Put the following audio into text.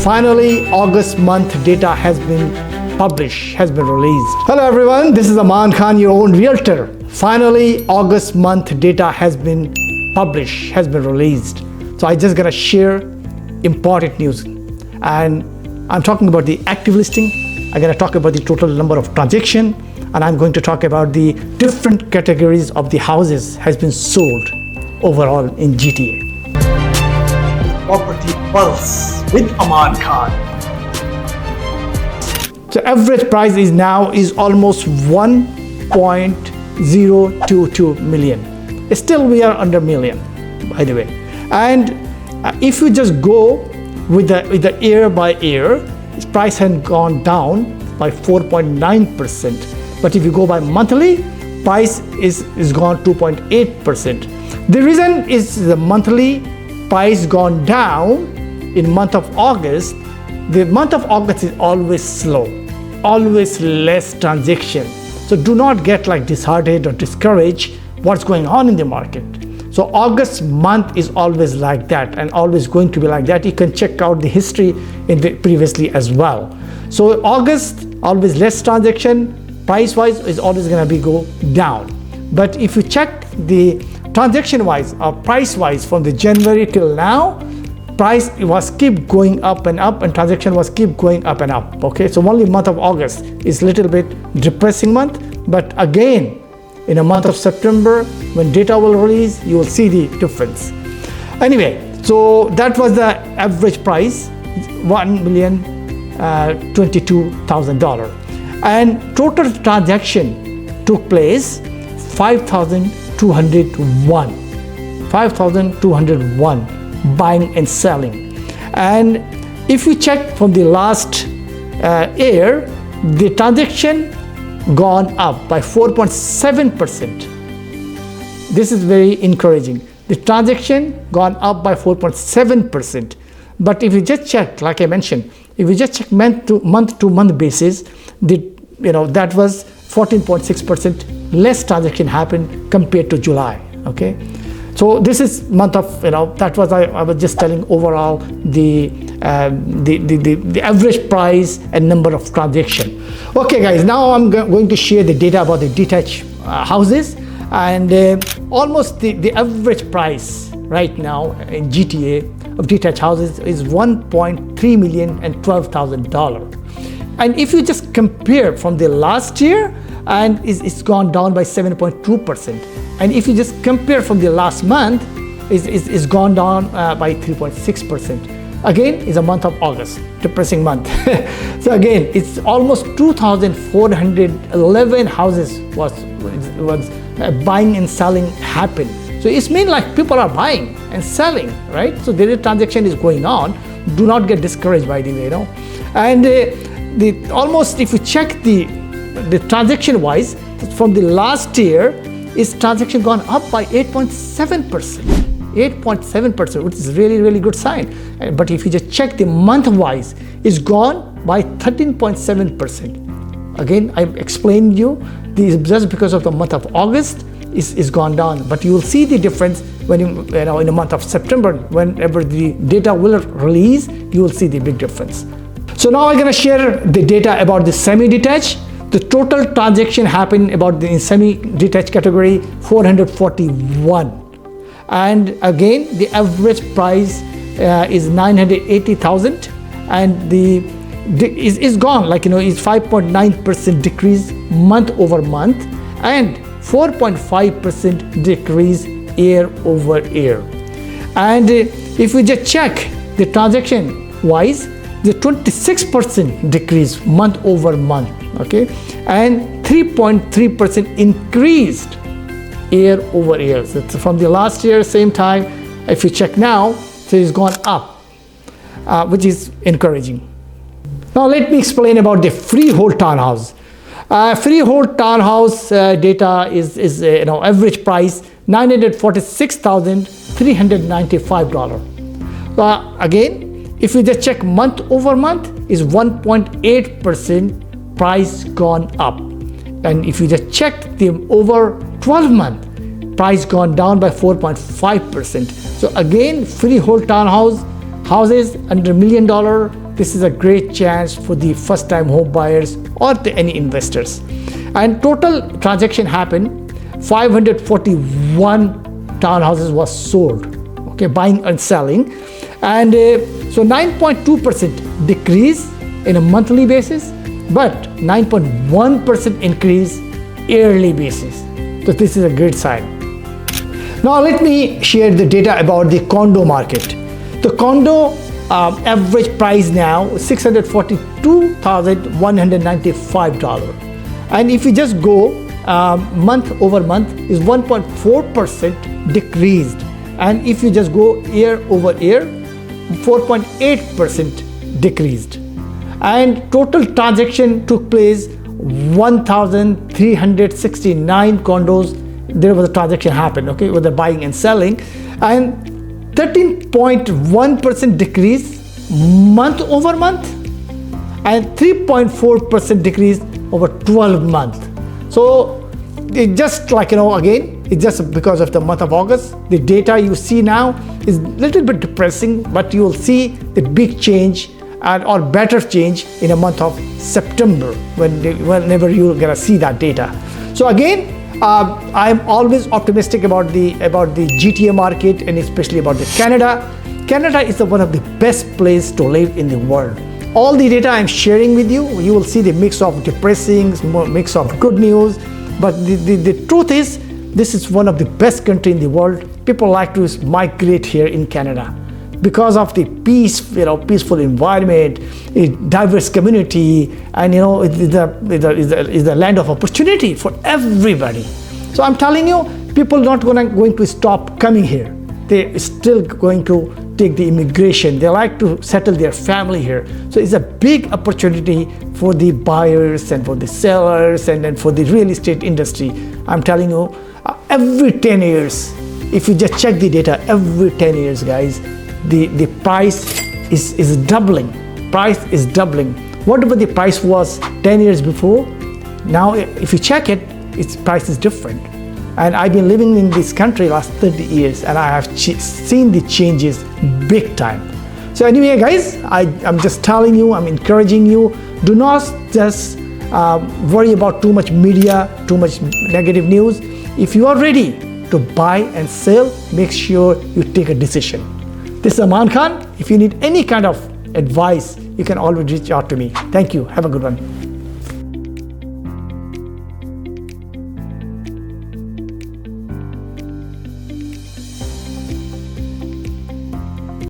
Finally, August month data has been released. Hello everyone, this is Aman Khan, your own realtor. Finally, August month data has been released. So I just gonna share important news. And I'm talking about the active listing. I'm gonna talk about the total number of transactions, and I'm going to talk about the different categories of the houses has been sold overall in GTA. Property Pulse with Aman Khan. So average price is almost 1.022 million. Still we are under million, by the way. And if you just go with the year by year, its price has gone down by 4.9%. But if you go by monthly, price is gone 2.8%. The reason is the monthly price gone down in month of August. The month of August is always slow, always less transaction. So do not get like disheartened or discouraged what's going on in the market. So August month is always like that and always going to be like that. You can check out the history in the previously as well. So August, always less transaction, price wise is always going to be go down. But if you check the transaction wise or price wise from the January till now, price was keep going up and transaction was keep going up and up. Okay, so only month of August is little bit depressing month, but again in a month of September when data will release, you will see the difference. Anyway, so that was the average price, $1,022,000, and total transaction took place 5,201 buying and selling. And if you check from the last year, the transaction gone up by 4.7%. This is very encouraging. The transaction gone up by 4.7%. But if you just check, like I mentioned, if you just check month to month basis, that was 14.6% less transaction happened compared to July. Okay, so this is month of that was I was just telling overall the average price and number of transaction. Okay guys, now I'm going to share the data about the detached houses, and almost the average price right now in GTA of detached houses is $1.312,000. And if you just compare from the last year, and it's gone down by 7.2%. And if you just compare from the last month, it's gone down by 3.6%. Again, is a month of August, depressing month. So again, it's almost 2,411 houses was buying and selling happened. So it's mean like people are buying and selling, right? So the transaction is going on. Do not get discouraged by the way, And almost if you check the transaction wise from the last year, is transaction gone up by 8.7%, which is really good sign. But if you just check the month wise, it's gone by 13.7%. Again, I explained you this just because of the month of August is gone down, but you will see the difference when in the month of September, whenever the data will release, you will see the big difference. So now I'm going to share the data about the semi-detached. The total transaction happened about the semi-detached category 441, and again the average price is 980,000, and is gone like is 5.9% decrease month over month and 4.5% decrease year over year. And if we just check the transaction wise, the 26% decrease month over month, okay, and 3.3% increased year over year. So it's from the last year same time, if you check now, so it's gone up, which is encouraging. Now let me explain about the freehold townhouse. Freehold townhouse data is average price $946,395. Again, if you just check month over month, is 1.8% price gone up. And if you just check the over 12 month, price gone down by 4.5%. So again, freehold townhouse houses under $1 million this is a great chance for the first-time home buyers or any investors. And total transaction happened, 541 townhouses was sold, okay, buying and selling. And so 9.2% decrease in a monthly basis, but 9.1% increase yearly basis. So this is a great sign. Now let me share the data about the condo market. The condo average price now is $642,195, and if you just go month over month is 1.4% decreased, and if you just go year over year 4.8% decreased. And total transaction took place 1,369 condos. There was a transaction happened, okay, with the buying and selling, and 13.1% decrease month over month, and 3.4% decrease over 12 months. So it just like, again, it's just because of the month of August. The data you see now is a little bit depressing, but you will see the big change or better change in the month of September whenever you're gonna see that data. So again, I'm always optimistic about the GTA market, and especially about the Canada. Canada is one of the best places to live in the world. All the data I'm sharing with you, you will see the mix of depressing, mix of good news. But the truth is, this is one of the best country in the world. People like to migrate here in Canada because of the peaceful environment, a diverse community, and it is the land of opportunity for everybody. So I'm telling you, people not going to stop coming here. They're still going to take the immigration. They like to settle their family here. So it's a big opportunity for the buyers and for the sellers and then for the real estate industry. I'm telling you, every 10 years, if you just check the data, every 10 years, guys, the price is doubling. Price is doubling. Whatever the price was 10 years before, now if you check it, its price is different. And I've been living in this country last 30 years, and I have seen the changes big time. So anyway, guys, I'm just telling you, I'm encouraging you, do not just worry about too much media, too much negative news. If you are ready to buy and sell, make sure you take a decision. This is Aman Khan. If you need any kind of advice, you can always reach out to me. Thank you. Have a good one.